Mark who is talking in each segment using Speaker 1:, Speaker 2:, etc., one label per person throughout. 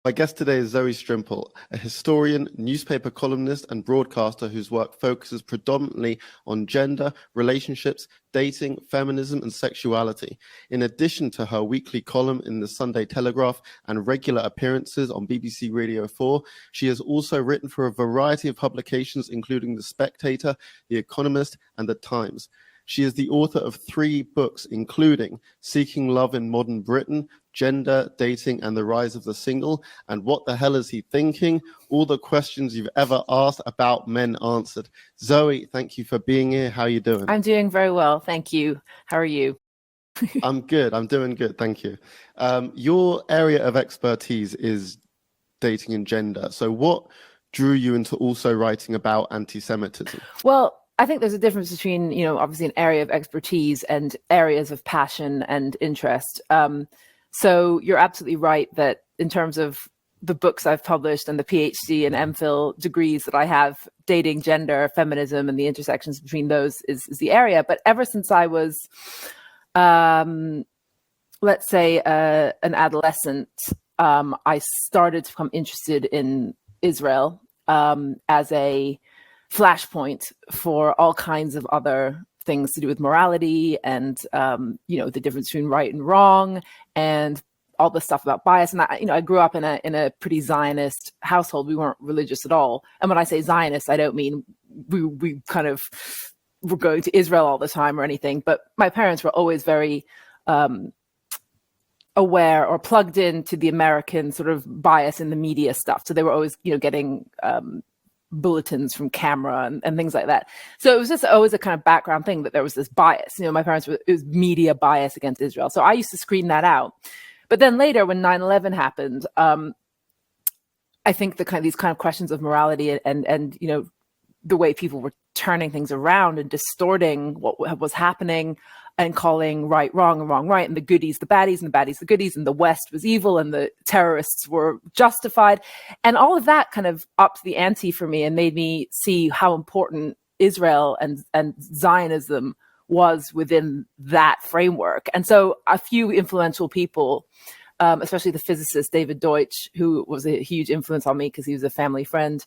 Speaker 1: My guest today is Zoe Strimpel, a historian, newspaper columnist, and broadcaster whose work focuses predominantly on gender, relationships, dating, feminism, and sexuality. In addition to her weekly column in the Sunday Telegraph and regular appearances on BBC Radio 4, she has also written for a variety of publications, including The Spectator, The Economist, and The Times. She is the author of 3 books, including Seeking Love in Modern Britain, Gender, Dating, and the Rise of the Single, and What the Hell Is He Thinking? All the questions you've ever asked about men answered. Zoe, thank you for being here. How are you doing?
Speaker 2: I'm doing very well, thank you. How are you?
Speaker 1: I'm good. I'm doing good, thank you. Your area of expertise is dating and gender. So what drew you into also writing about anti-Semitism?
Speaker 2: Well, I think there's a difference between, obviously an area of expertise and areas of passion and interest. So you're absolutely right that in terms of the books I've published and the PhD and MPhil degrees that I have, dating, gender, feminism, and the intersections between those is the area. But ever since I was, let's say, an adolescent, I started to become interested in Israel as a flashpoint for all kinds of other things to do with morality and, the difference between right and wrong and all the stuff about bias. And I grew up in a pretty Zionist household. We weren't religious at all. And when I say Zionist, I don't mean we kind of were going to Israel all the time or anything, but my parents were always very aware or plugged into the American sort of bias in the media stuff. So they were always, getting bulletins from camera and things like that. So it was just always a kind of background thing that there was this bias. My parents it was media bias against Israel. So I used to screen that out. But then later when 9/11 happened, I think these kind of questions of morality and the way people were turning things around and distorting what was happening and calling right wrong and wrong right, and the goodies the baddies and the baddies the goodies, and the West was evil and the terrorists were justified, and all of that kind of upped the ante for me and made me see how important Israel and Zionism was within that framework. And so a few influential people, especially the physicist David Deutsch, who was a huge influence on me because he was a family friend,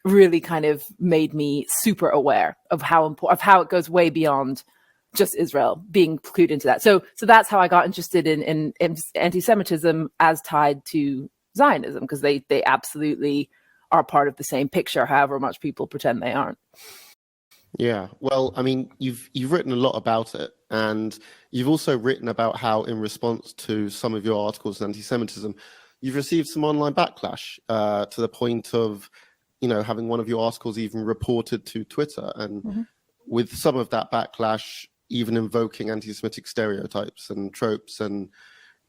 Speaker 2: really kind of made me super aware of how it goes way beyond just Israel, being clued into that. So that's how I got interested in anti-Semitism as tied to Zionism, because they absolutely are part of the same picture, however much people pretend they aren't.
Speaker 1: Yeah, well, I mean, you've written a lot about it, and you've also written about how, in response to some of your articles on anti-Semitism, you've received some online backlash to the point of, having one of your articles even reported to Twitter, and with some of that backlash, even invoking anti-Semitic stereotypes and tropes. And,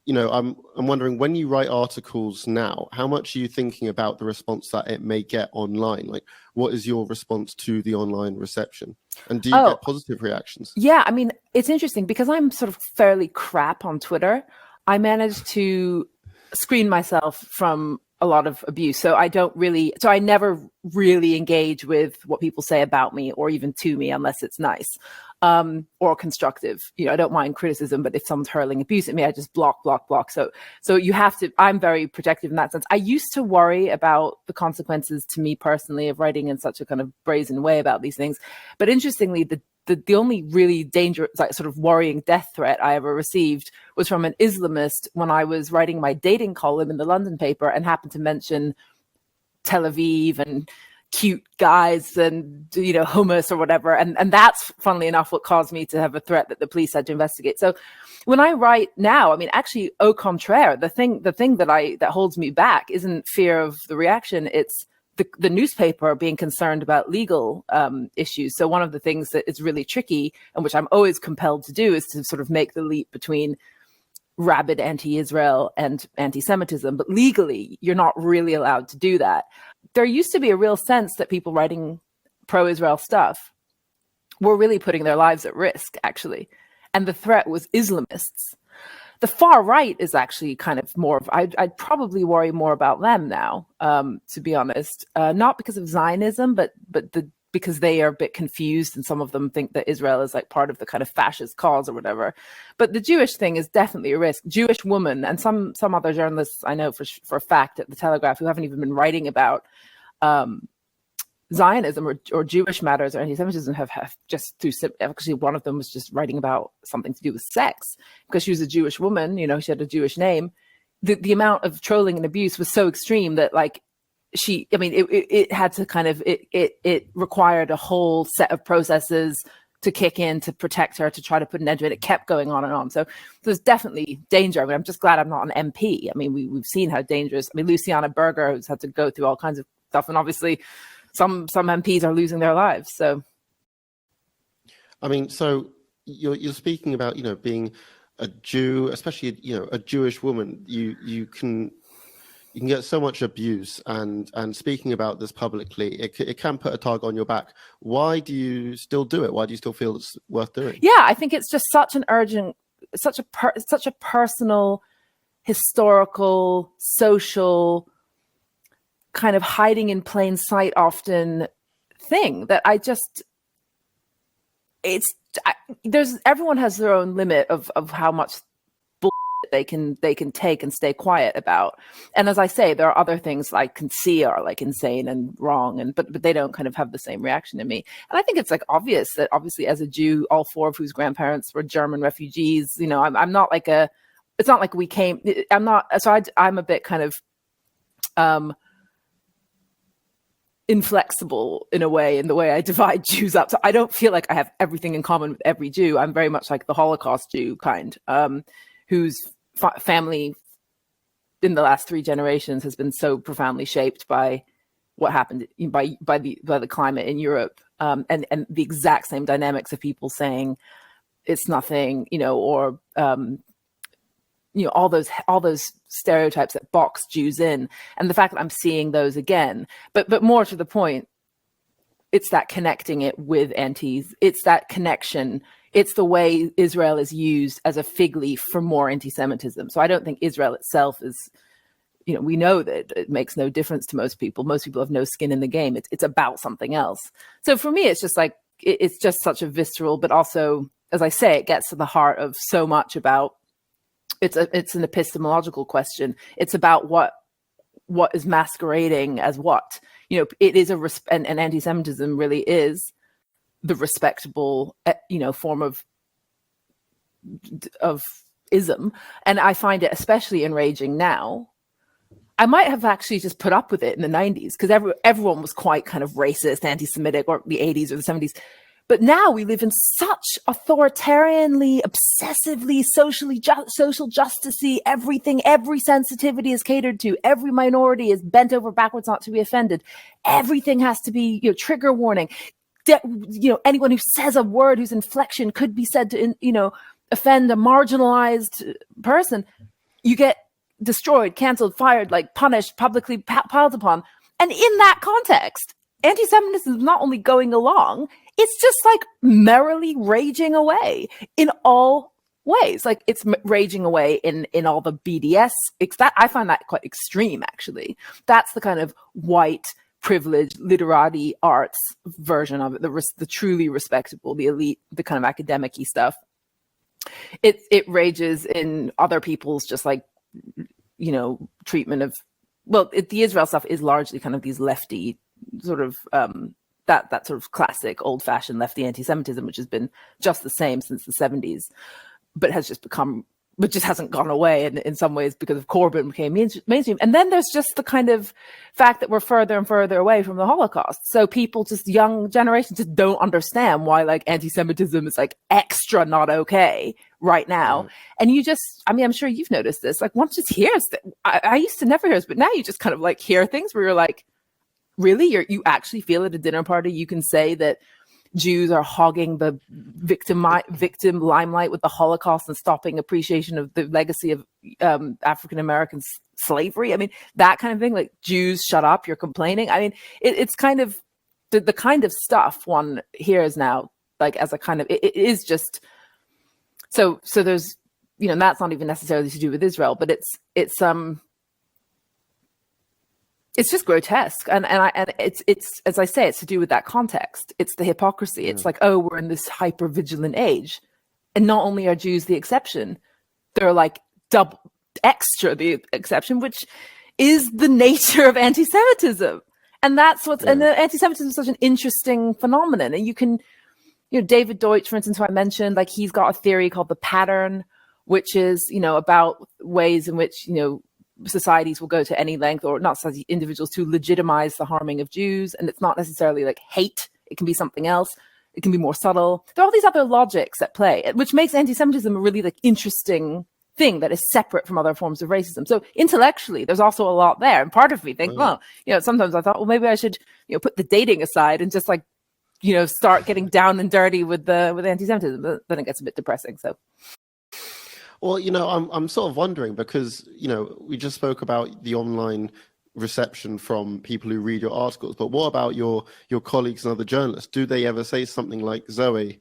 Speaker 1: I'm wondering, when you write articles now, how much are you thinking about the response that it may get online? Like, what is your response to the online reception? And do you get positive reactions?
Speaker 2: Yeah, I mean, it's interesting because I'm sort of fairly crap on Twitter. I managed to screen myself from a lot of abuse. So I never really engage with what people say about me or even to me unless it's nice or constructive. I don't mind criticism, but if someone's hurling abuse at me, I just block. So you have to, I'm very protective in that sense. I used to worry about the consequences to me personally of writing in such a kind of brazen way about these things. But interestingly, the only really dangerous, sort of worrying death threat I ever received was from an Islamist when I was writing my dating column in the London paper and happened to mention Tel Aviv and cute guys and, hummus or whatever. And that's, funnily enough, what caused me to have a threat that the police had to investigate. So when I write now, I mean, actually, au contraire, the thing that holds me back isn't fear of the reaction. It's the newspaper being concerned about legal issues. So one of the things that is really tricky, and which I'm always compelled to do, is to sort of make the leap between rabid anti-Israel and anti-Semitism. But legally, you're not really allowed to do that. There used to be a real sense that people writing pro-Israel stuff were really putting their lives at risk, actually. And the threat was Islamists. The far right is actually kind of more of, I'd probably worry more about them now, to be honest, not because of Zionism, but because they are a bit confused, and some of them think that Israel is like part of the kind of fascist cause or whatever. But the Jewish thing is definitely a risk. Jewish woman, and some other journalists I know for a fact at the Telegraph who haven't even been writing about Zionism or Jewish matters or anti-Semitism have just through, actually one of them was just writing about something to do with sex because she was a Jewish woman, she had a Jewish name. The amount of trolling and abuse was so extreme that like it had to kind of, it required a whole set of processes to kick in to protect her, to try to put an end to it. It kept going on and on. So there's definitely danger. I mean, I'm just glad I'm not an MP. I mean, we've seen how dangerous, Luciana Berger has had to go through all kinds of stuff. And obviously some MPs are losing their lives. So.
Speaker 1: I mean, so you're speaking about, being a Jew, especially, a Jewish woman, you can get so much abuse, and speaking about this publicly, it can put a target on your back. Why do you still do it? Why do you still feel it's worth doing?
Speaker 2: Yeah, I think it's just such an urgent, such a personal, historical, social, kind of hiding in plain sight often thing that everyone has their own limit of how much they can take and stay quiet about. And as I say, there are other things I can see are like insane and wrong, but they don't kind of have the same reaction in me. And I think it's like obvious that obviously as a Jew, all four of whose grandparents were German refugees, I'm not like it's not like we came, I'm not, so I'm a bit kind of inflexible in a way, in the way I divide Jews up. So I don't feel like I have everything in common with every Jew. I'm very much like the Holocaust Jew kind, whose family in the last 3 generations has been so profoundly shaped by what happened by the climate in Europe, and the exact same dynamics of people saying it's nothing, or all those stereotypes that box Jews in, and the fact that I'm seeing those again, but more to the point, it's that connecting it with antis, it's that connection. It's the way Israel is used as a fig leaf for more anti-Semitism. So I don't think Israel itself is, we know that it makes no difference to most people. Most people have no skin in the game. It's about something else. So for me, it's just like, it's just such a visceral, but also, as I say, it gets to the heart of so much about, it's an epistemological question. It's about what is masquerading as what, it is and anti-Semitism really is the respectable, form of ism. And I find it especially enraging now. I might have actually just put up with it in the 90s because everyone was quite kind of racist, anti-Semitic, or the 80s or the 70s. But now we live in such authoritarianly, obsessively, social justice-y everything. Every sensitivity is catered to. Every minority is bent over backwards not to be offended. Everything has to be, trigger warning. Anyone who says a word whose inflection could be said to, offend a marginalized person, you get destroyed, canceled, fired, like punished, publicly piled upon. And in that context, anti-Semitism is not only going along, it's just like merrily raging away in all ways. Like it's raging away in all the BDS. I find that quite extreme, actually. That's the kind of white, privileged literati arts version of it, the truly respectable, the elite, the kind of academic-y stuff. It rages in other people's just like, treatment of, the Israel stuff is largely kind of these lefty sort of, that sort of classic old-fashioned lefty anti-Semitism, which has been just the same since the 70s, but just hasn't gone away in some ways because of Corbyn became mainstream. And then there's just the kind of fact that we're further and further away from the Holocaust. So people, just young generations, just don't understand why like anti-Semitism is like extra not okay right now. Mm. And I'm sure you've noticed this, like one just hears that. I used to never hear this, but now you just kind of like hear things where you're like, really? You actually feel at a dinner party you can say that Jews are hogging the victim limelight with the Holocaust and stopping appreciation of the legacy of African American slavery? I mean, that kind of thing, like Jews, shut up, you're complaining. I mean, it's kind of the kind of stuff one hears now, like as a kind of, it is just, so there's, that's not even necessarily to do with Israel, but it's it's just grotesque, and it's as I say, it's to do with that context. It's the hypocrisy. It's like, oh, we're in this hyper vigilant age, and not only are Jews the exception, they're like double extra the exception, which is the nature of anti-Semitism. And that's what's and the anti-Semitism is such an interesting phenomenon. And you can, David Deutsch, for instance, who I mentioned, like he's got a theory called the pattern, which is, about ways in which, societies will go to any length, or not society, individuals, to legitimize the harming of Jews. And it's not necessarily like hate. It can be something else. It can be more subtle. There are all these other logics at play, which makes anti-Semitism a really like interesting thing that is separate from other forms of racism. So intellectually, there's also a lot there. And part of me thinks, well, sometimes I thought, well, maybe I should, put the dating aside and just like, start getting down and dirty with anti-Semitism. But then it gets a bit depressing. So.
Speaker 1: Well, I'm sort of wondering because, we just spoke about the online reception from people who read your articles, but what about your colleagues and other journalists? Do they ever say something like, Zoe,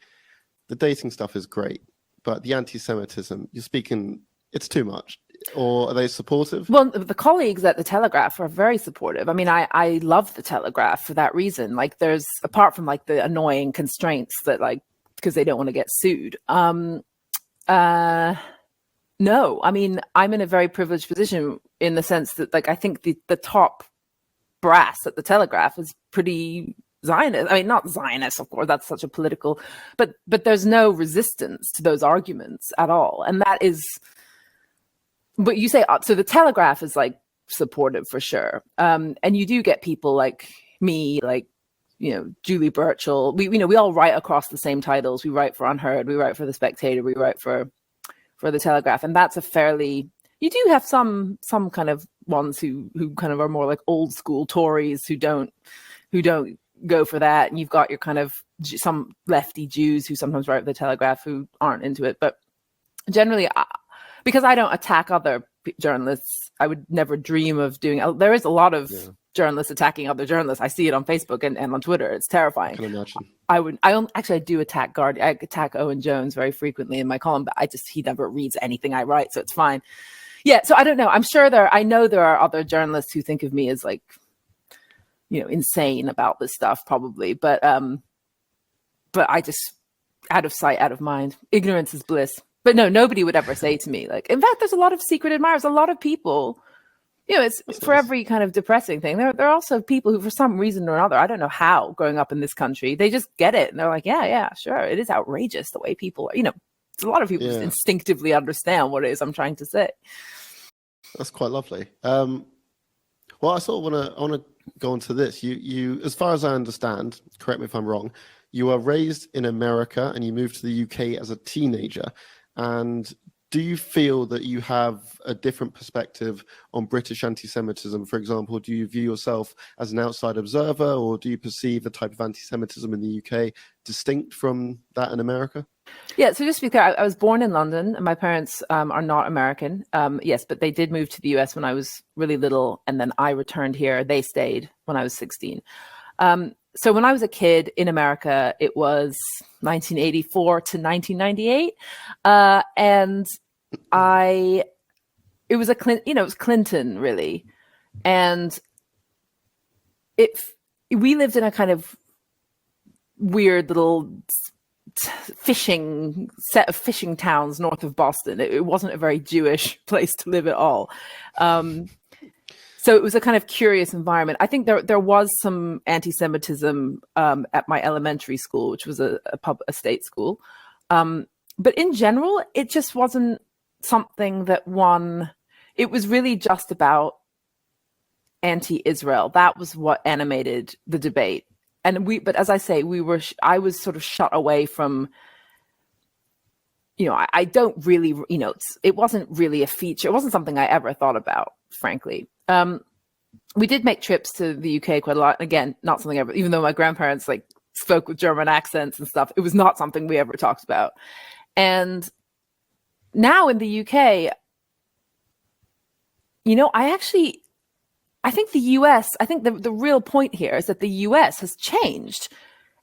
Speaker 1: the dating stuff is great, but the anti-Semitism, you're speaking, it's too much? Or are they supportive?
Speaker 2: Well, the colleagues at the Telegraph are very supportive. I mean, I love the Telegraph for that reason. Like there's, apart from like the annoying constraints that like, because they don't want to get sued. No, I mean, I'm in a very privileged position in the sense that like, I think the top brass at the Telegraph is pretty Zionist. I mean, not Zionist, of course, that's such a political, but there's no resistance to those arguments at all. And that is, but you say, so the Telegraph is like supportive for sure. And you do get people like me, like, Julie Burchill. We all write across the same titles. We write for Unheard, we write for The Spectator, we write for the Telegraph. And that's a fairly, you do have some kind of ones who kind of are more like old school Tories who don't go for that. And you've got your kind of some lefty Jews who sometimes write for the Telegraph who aren't into it. But generally, because I don't attack other journalists, I would never dream of doing. There is a lot of journalists attacking other journalists. I see it on Facebook and on Twitter. It's terrifying.
Speaker 1: I can imagine.
Speaker 2: I do attack Guardian. I attack Owen Jones very frequently in my column, but he never reads anything I write, so it's fine. Yeah, so I don't know. I know there are other journalists who think of me as like, insane about this stuff, probably. But I just, out of sight, out of mind. Ignorance is bliss. But no, nobody would ever say to me, like, in fact, there's a lot of secret admirers, a lot of people, it's for every kind of depressing thing. There are also people who, for some reason or another, I don't know how, growing up in this country, they just get it. And they're like, yeah, sure. It is outrageous the way people are, a lot of people just instinctively understand what it is I'm trying to say.
Speaker 1: That's quite lovely. Well, I sort of want to go on to this. You, as far as I understand, correct me if I'm wrong, you were raised in America and you moved to the UK as a teenager. And do you feel that you have a different perspective on British anti-Semitism? For example, do you view yourself as an outside observer, or do you perceive the type of anti-Semitism in the UK distinct from that in America?
Speaker 2: Yeah, so just to be clear, I was born in London, and my parents are not American. Yes, but they did move to the US when I was really little, and then I returned here. They stayed when I was 16. So when I was a kid in America, it was 1984 to 1998. And it was it was Clinton really. And we lived in a kind of weird little set of fishing towns north of Boston. It wasn't a very Jewish place to live at all. So it was a kind of curious environment. I think there was some anti-Semitism at my elementary school, which was a state school. But in general, it just wasn't something that it was really just about anti-Israel. That was what animated the debate. But as I say, I was sort of shut away from, I don't really, it wasn't really a feature. It wasn't something I ever thought about, frankly. We did make trips to the UK quite a lot. Again, not something ever, even though my grandparents like spoke with German accents and stuff, it was not something we ever talked about. And now in the UK, I think the US, I think the real point here is that the US has changed.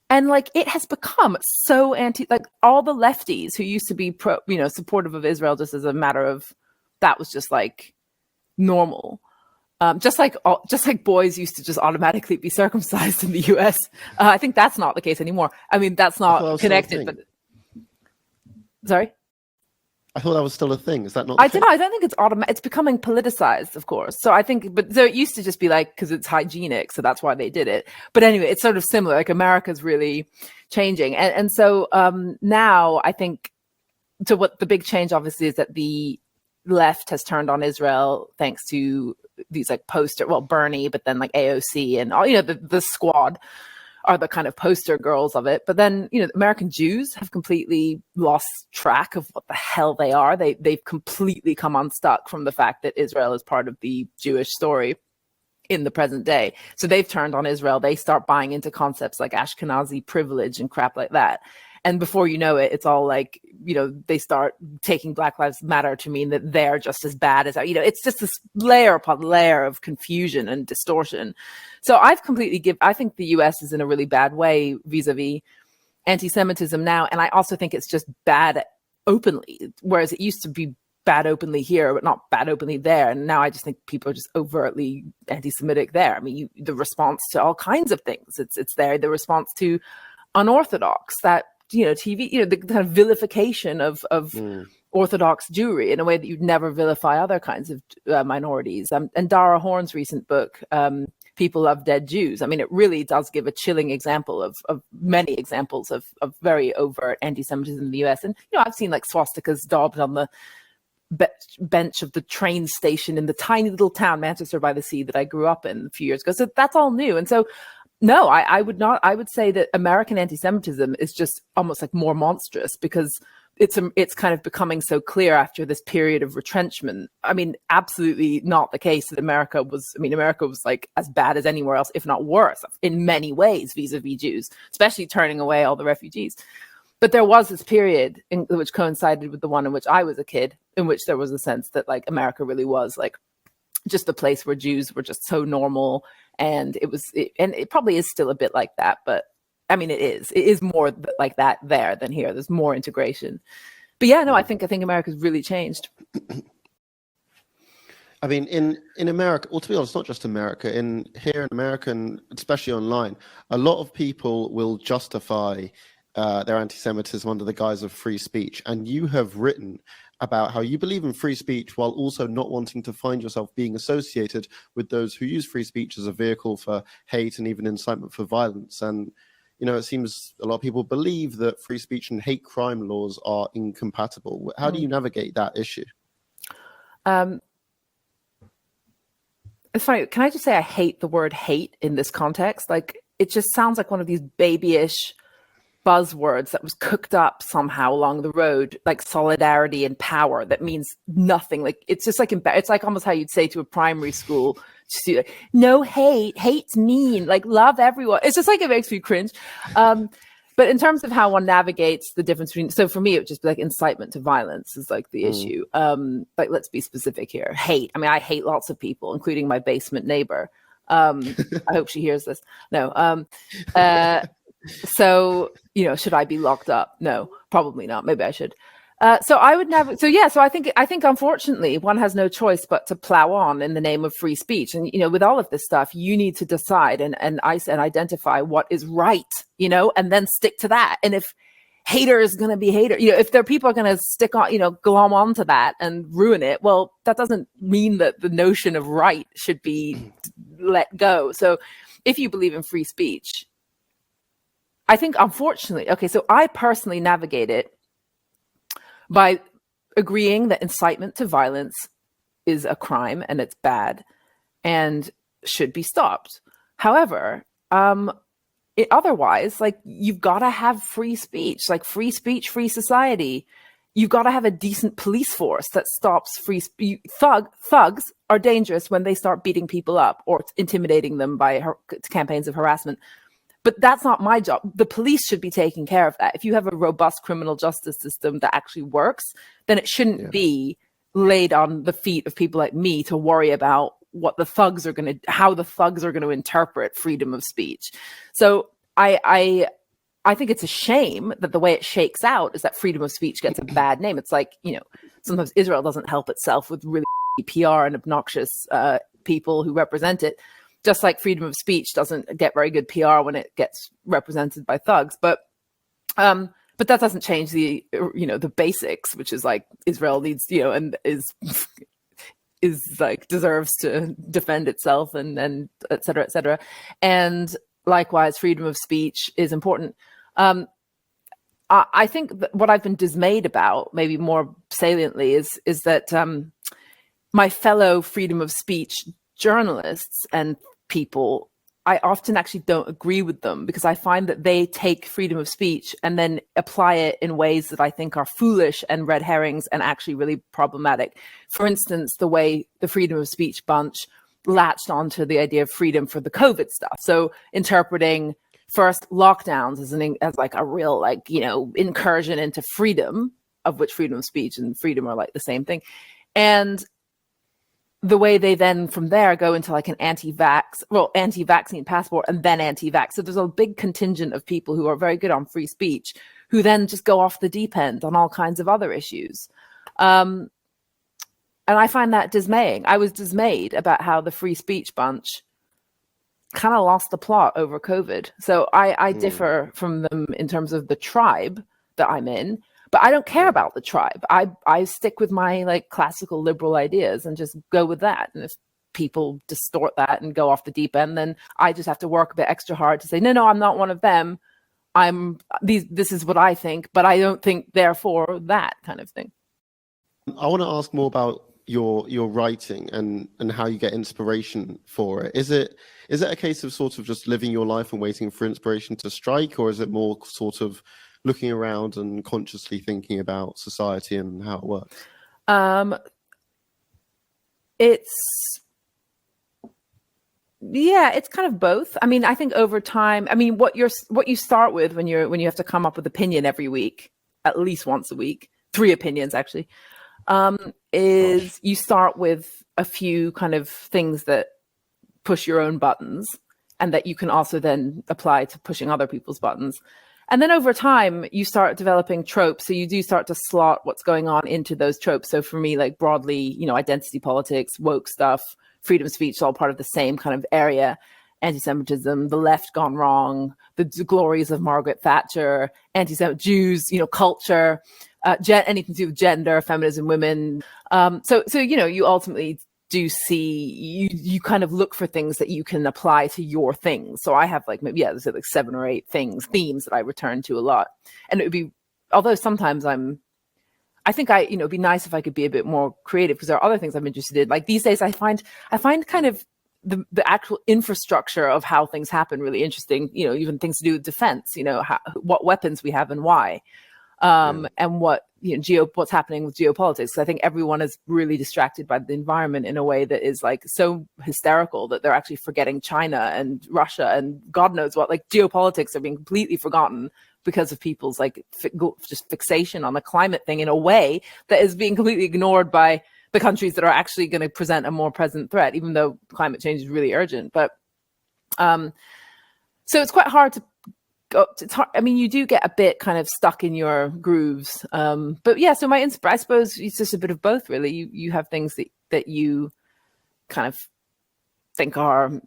Speaker 2: And like it has become so like all the lefties who used to be supportive of Israel just as a matter of, that was just like normal. Just like boys used to just automatically be circumcised in the US. I think that's not the case anymore. I mean, that's not connected, but sorry?
Speaker 1: I thought that was still a thing. Is that not?
Speaker 2: I don't know. I don't think it's automatic. It's becoming politicized, of course. So I think, but so it used to just be like, because it's hygienic, so that's why they did it. But anyway, it's sort of similar. Like America's really changing, and so now I think, so what the big change obviously is that the left has turned on Israel thanks to these like Bernie, but then like AOC and all, the squad are the kind of poster girls of it. But then, American Jews have completely lost track of what the hell they are. They've completely come unstuck from the fact that Israel is part of the Jewish story in the present day. So they've turned on Israel. They start buying into concepts like Ashkenazi privilege and crap like that. And before you know it, it's all like, they start taking Black Lives Matter to mean that they're just as bad as, it's just this layer upon layer of confusion and distortion. So I think the US is in a really bad way vis-a-vis anti-Semitism now. And I also think it's just bad openly, whereas it used to be bad openly here, but not bad openly there. And now I just think people are just overtly anti-Semitic there. I mean, the response to all kinds of things, it's there. The response to unorthodox, that, TV, the kind of vilification of Orthodox Jewry in a way that you'd never vilify other kinds of minorities. And Dara Horn's recent book, People Love Dead Jews, I mean, it really does give a chilling example of many examples of very overt anti-Semitism in the US. And, I've seen like swastikas daubed on the bench of the train station in the tiny little town, Manchester by the Sea, that I grew up in a few years ago. So that's all new. And so no, I would not. I would say that American anti-Semitism is just almost like more monstrous because it's kind of becoming so clear after this period of retrenchment. I mean, absolutely not the case that America was like as bad as anywhere else, if not worse, in many ways vis-a-vis Jews, especially turning away all the refugees. But there was this period which coincided with the one in which I was a kid, in which there was a sense that like America really was like just the place where Jews were just so normal. And it probably is still a bit like that, but I mean, it is more like that there than here. There's more integration. But yeah, no, I think America's really changed.
Speaker 1: I mean, in America, or to be honest, not just America, here in America, and especially online, a lot of people will justify their anti-Semitism under the guise of free speech. And you have written about how you believe in free speech while also not wanting to find yourself being associated with those who use free speech as a vehicle for hate and even incitement for violence. And, it seems a lot of people believe that free speech and hate crime laws are incompatible. How do you navigate that issue?
Speaker 2: It's funny. Can I just say I hate the word hate in this context? Like, it just sounds like one of these babyish buzzwords that was cooked up somehow along the road, like solidarity and power, that means nothing. Like, it's just like, it's like almost how you'd say to a primary school student, no hate, hate's mean, like love everyone. It's just like, it makes me cringe. But in terms of how one navigates the difference between, so for me, it would just be like incitement to violence is like the issue. Like, let's be specific here. Hate. I mean, I hate lots of people, including my basement neighbor. I hope she hears this. No. So, should I be locked up? No, probably not. Maybe I should. So I would never. So yeah. So I think unfortunately one has no choice but to plow on in the name of free speech. And with all of this stuff, you need to decide and identify what is right. And then stick to that. And if hater is going to be hater, if there are people are going to stick on, glom onto that and ruin it, well, that doesn't mean that the notion of right should be let go. So if you believe in free speech, I think, unfortunately, okay, so I personally navigate it by agreeing that incitement to violence is a crime and it's bad and should be stopped. However, otherwise, like, you've got to have free speech, free society. You've got to have a decent police force that stops free speech. Thugs are dangerous when they start beating people up or intimidating them by campaigns of harassment. But that's not my job. The police should be taking care of that. If you have a robust criminal justice system that actually works, then it shouldn't be laid on the feet of people like me to worry about what how the thugs are going to interpret freedom of speech. So I think it's a shame that the way it shakes out is that freedom of speech gets a bad name. It's like, sometimes Israel doesn't help itself with really PR and obnoxious people who represent it. Just like freedom of speech doesn't get very good PR when it gets represented by thugs. But that doesn't change the basics, which is like Israel needs, and is like deserves to defend itself and et cetera, et cetera. And likewise, freedom of speech is important. I think that what I've been dismayed about, maybe more saliently, is that my fellow freedom of speech journalists and people, I often actually don't agree with them, because I find that they take freedom of speech and then apply it in ways that I think are foolish and red herrings and actually really problematic. For instance, the way the freedom of speech bunch latched onto the idea of freedom for the COVID stuff. So interpreting first lockdowns as like a real, like, incursion into freedom, of which freedom of speech and freedom are like the same thing. And the way they then from there go into like an anti-vaccine passport and then anti-vax. So there's a big contingent of people who are very good on free speech who then just go off the deep end on all kinds of other issues. And I find that dismaying. I was dismayed about how the free speech bunch kind of lost the plot over COVID. So I differ from them in terms of the tribe that I'm in. But I don't care about the tribe. I stick with my like classical liberal ideas and just go with that. And if people distort that and go off the deep end, then I just have to work a bit extra hard to say, no, I'm not one of them. This is what I think, but I don't think therefore that kind of thing.
Speaker 1: I want to ask more about your writing and how you get inspiration for it. Is it a case of sort of just living your life and waiting for inspiration to strike, or is it more sort of looking around and consciously thinking about society and how it works?
Speaker 2: It's kind of both. I mean, I think over time, what you start with when you have to come up with opinion every week, at least once a week, 3 opinions actually, is you start with a few kind of things that push your own buttons and that you can also then apply to pushing other people's buttons. And then over time, you start developing tropes. So you do start to slot what's going on into those tropes. So for me, like broadly, identity politics, woke stuff, freedom of speech, all part of the same kind of area. Anti-Semitism, the left gone wrong, the glories of Margaret Thatcher, anti-Semitic Jews, culture, anything to do with gender, feminism, women. So you ultimately do see, you kind of look for things that you can apply to your things. So I have like 7 or 8 themes that I return to a lot. And it would be, although sometimes I think it'd be nice if I could be a bit more creative, because there are other things I'm interested in. Like these days I find kind of the actual infrastructure of how things happen really interesting, even things to do with defense, what weapons we have and why. And what's happening with geopolitics. I think everyone is really distracted by the environment in a way that is like so hysterical that they're actually forgetting China and Russia and God knows what. Like geopolitics are being completely forgotten because of people's like just fixation on the climate thing in a way that is being completely ignored by the countries that are actually going to present a more present threat, even though climate change is really urgent. But so it's quite hard to. It's hard. You do get a bit kind of stuck in your grooves. But yeah, so I suppose it's just a bit of both, really. You have things that you kind of think are,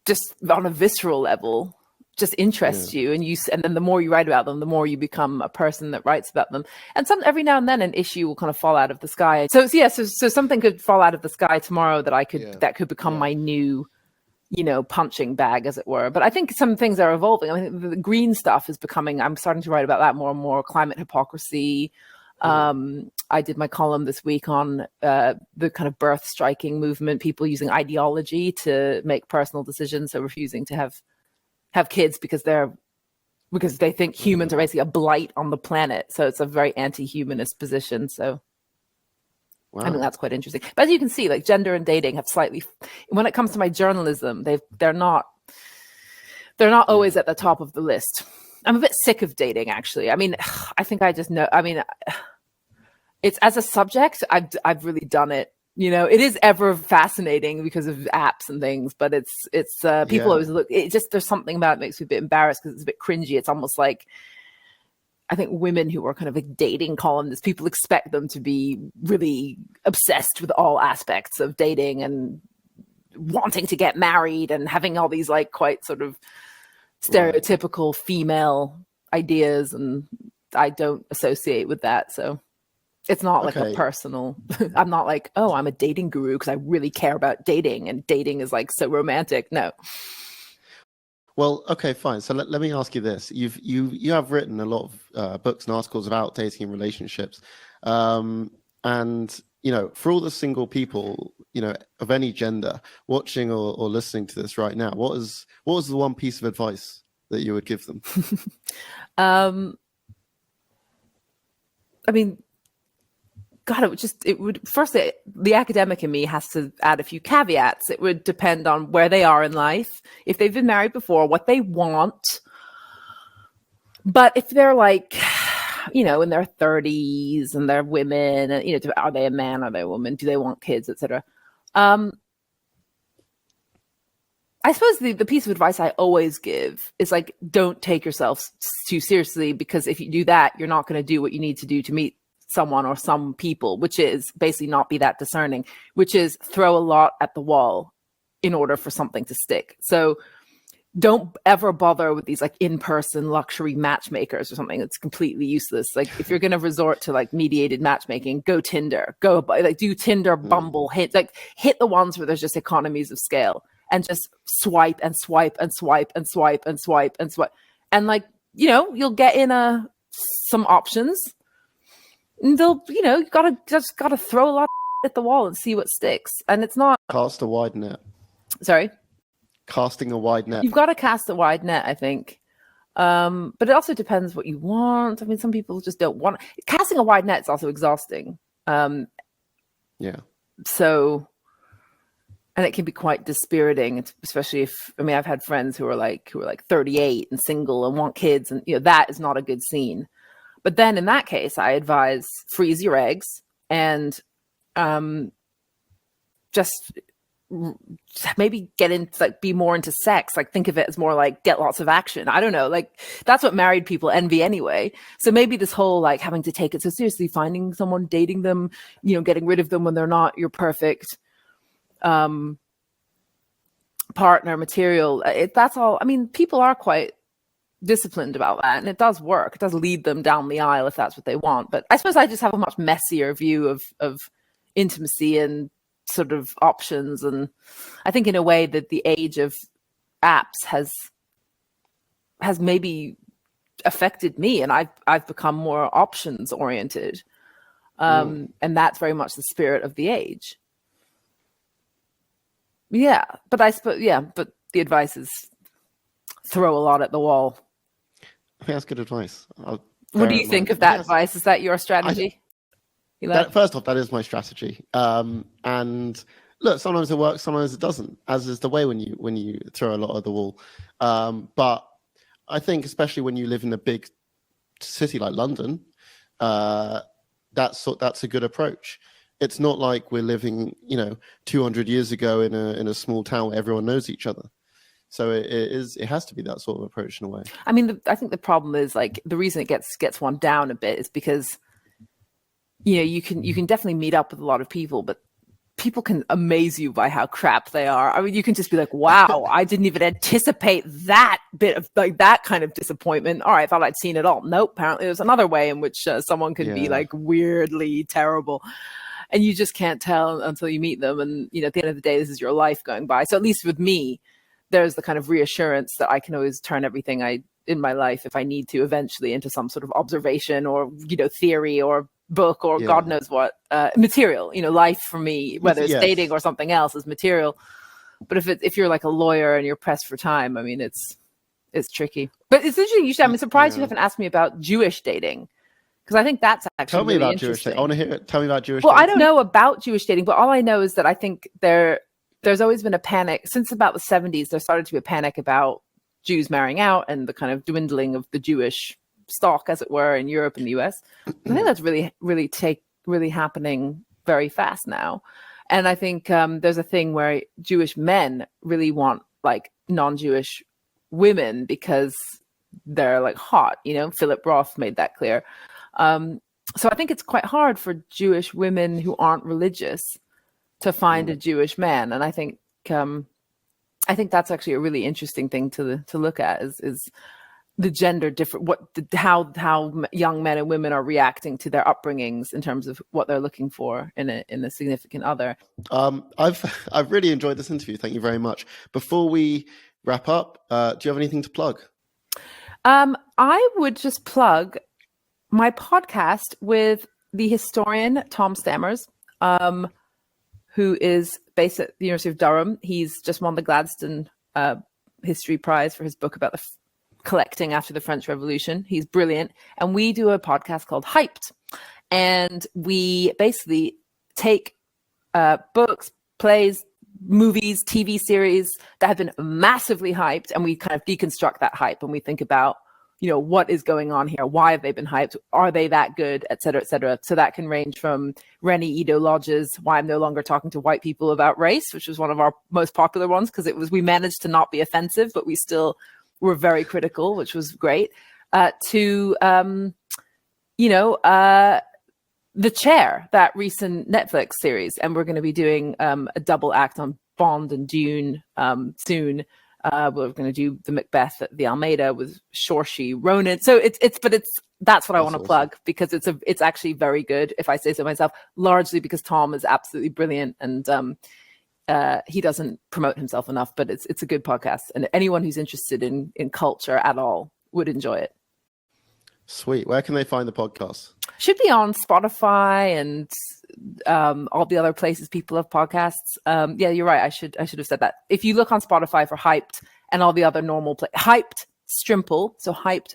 Speaker 2: just on a visceral level, just interest you, and then the more you write about them, the more you become a person that writes about them. And every now and then an issue will kind of fall out of the sky. So something could fall out of the sky tomorrow that could become my new punching bag, as it were. But I think some things are evolving. The green stuff is becoming, I'm starting to write about that more and more, climate hypocrisy. I did my column this week on the kind of birth striking movement, people using ideology to make personal decisions. So refusing to have kids because they think humans are basically a blight on the planet. So it's a very anti-humanist position. So wow. I think that's quite interesting. But as you can see, like gender and dating have slightly, when it comes to my journalism, they're not always at the top of the list. I'm a bit sick of dating, actually. I think I just know. It's as a subject, I've really done it. It is ever fascinating because of apps and things, but it's people always look. It just, there's something about it that makes me a bit embarrassed because it's a bit cringy. It's almost like I think women who are kind of like dating columnists, people expect them to be really obsessed with all aspects of dating and wanting to get married and having all these like quite sort of stereotypical female ideas. And I don't associate with that. So it's not like a personal, I'm not like, oh, I'm a dating guru because I really care about dating and dating is like so romantic. No.
Speaker 1: Well, okay, fine. So let me ask you this: you have written a lot of books and articles about dating and relationships, and for all the single people of any gender watching or listening to this right now, what was the one piece of advice that you would give them?
Speaker 2: I mean, God, it would firstly, the academic in me has to add a few caveats. It would depend on where they are in life, if they've been married before, what they want. But if they're like, in their 30s and they're women, and are they a man? Are they a woman? Do they want kids, etc.? I suppose the piece of advice I always give is like, don't take yourself too seriously, because if you do that, you're not going to do what you need to do to meet someone or some people, which is basically not be that discerning, which is throw a lot at the wall in order for something to stick. So don't ever bother with these like in-person luxury matchmakers or something. It's completely useless. Like if you're going to resort to like mediated matchmaking, go Tinder, do Tinder, Bumble, hit the ones where there's just economies of scale and just swipe and swipe and swipe and swipe and swipe and swipe. And like, you'll get in some options. And they'll, you gotta throw a lot at the wall and see what sticks. And it's not
Speaker 1: Cast a wide net.
Speaker 2: Sorry?
Speaker 1: Casting a wide net.
Speaker 2: You've got to cast a wide net, I think. But it also depends what you want. I mean, some people just don't want casting a wide net is also exhausting.
Speaker 1: Yeah.
Speaker 2: So, and it can be quite dispiriting, especially I've had friends who are like 38 and single and want kids, and that is not a good scene. But then in that case, I advise freeze your eggs and just maybe get into be more into sex. Like think of it as more like get lots of action. I don't know. Like that's what married people envy anyway. So maybe this whole like having to take it so seriously, finding someone, dating them, getting rid of them when they're not your perfect partner material. That's all. I mean, people are quite disciplined about that, and it does work. It does lead them down the aisle if that's what they want. But I suppose I just have a much messier view of intimacy and sort of options. And I think in a way that the age of apps has maybe affected me, and I've become more options oriented. And that's very much the spirit of the age. Yeah, but but the advice is throw a lot at the wall.
Speaker 1: I think that's good advice.
Speaker 2: What do you think of that advice? Is that your strategy?
Speaker 1: First off, that is my strategy. And look, sometimes it works, sometimes it doesn't, as is the way when you throw a lot at the wall. But I think especially when you live in a big city like London, that's a good approach. It's not like we're living, 200 years ago in a small town where everyone knows each other. So it has to be that sort of approach in a way. I
Speaker 2: mean, I think the problem is like the reason it gets one down a bit is because, you can definitely meet up with a lot of people, but people can amaze you by how crap they are. I mean, you can just be like, wow, I didn't even anticipate that bit of like that kind of disappointment. All right, I thought I'd seen it all. Nope. Apparently there's another way in which someone can be like weirdly terrible. And you just can't tell until you meet them. And, at the end of the day, this is your life going by. So at least with me, there's the kind of reassurance that I can always turn everything in my life, if I need to, eventually into some sort of observation or, theory or book or God knows what, material. Life for me, whether it's dating or something else, is material. But if you're like a lawyer and you're pressed for time, I mean, it's tricky. But it's interesting. I'm surprised you haven't asked me about Jewish dating. Because I think that's actually
Speaker 1: Tell me
Speaker 2: really
Speaker 1: about
Speaker 2: interesting.
Speaker 1: Jewish dating. I want to hear it. Tell me about Jewish
Speaker 2: dating.
Speaker 1: dating.
Speaker 2: I don't know about Jewish dating, but all I know is that I think there's always been a panic since about the 70s. There started to be a panic about Jews marrying out and the kind of dwindling of the Jewish stock, as it were, in Europe and the US. I think that's really happening very fast now. And I think there's a thing where Jewish men really want like non-Jewish women because they're like hot. Philip Roth made that clear. So I think it's quite hard for Jewish women who aren't religious to find a Jewish man, and I think that's actually a really interesting thing to look at is the gender different, how young men and women are reacting to their upbringings in terms of what they're looking for in a significant other.
Speaker 1: I've really enjoyed this interview. Thank you very much. Before we wrap up, do you have anything to plug?
Speaker 2: I would just plug my podcast with the historian Tom Stammers, who is based at the University of Durham. He's just won the Gladstone History Prize for his book about the collecting after the French Revolution. He's brilliant. And we do a podcast called Hyped. And we basically take books, plays, movies, TV series that have been massively hyped, and we kind of deconstruct that hype, and we think about, what is going on here? Why have they been hyped? Are they that good? Et cetera, et cetera. So that can range from Rennie Edo Lodge's Why I'm No Longer Talking to White People About Race, which was one of our most popular ones because we managed to not be offensive, but we still were very critical, which was great, to The Chair, that recent Netflix series. And we're going to be doing a double act on Bond and Dune soon. We're going to do the Macbeth at the Almeida with Saoirse Ronan. So that's what I want to plug, because it's actually very good, if I say so myself, largely because Tom is absolutely brilliant, and he doesn't promote himself enough, but it's a good podcast, and anyone who's interested in culture at all would enjoy it.
Speaker 1: Sweet. Where can they find the podcast?
Speaker 2: Should be on Spotify and all the other places people have podcasts. Yeah, you're right. I should have said that. If you look on Spotify for Hyped and all the other normal Hyped Strimpel, so Hyped !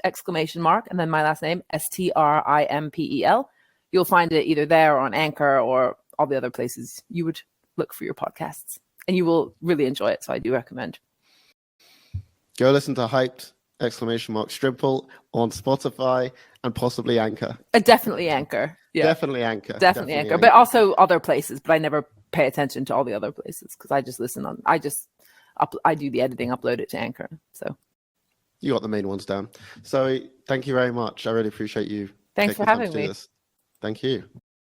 Speaker 2: And then my last name Strimpel, you'll find it either there or on Anchor or all the other places you would look for your podcasts, and you will really enjoy it. So I do recommend.
Speaker 1: Go listen to Hyped ! Strimpel on Spotify and possibly Anchor.
Speaker 2: Definitely Anchor. Yeah.
Speaker 1: Definitely Anchor.
Speaker 2: Definitely Anchor. But also other places. But I never pay attention to all the other places because I just listen on. I do the editing, upload it to Anchor. So
Speaker 1: you got the main ones down. So thank you very much. I really appreciate you.
Speaker 2: Thanks for having me.
Speaker 1: Thank you.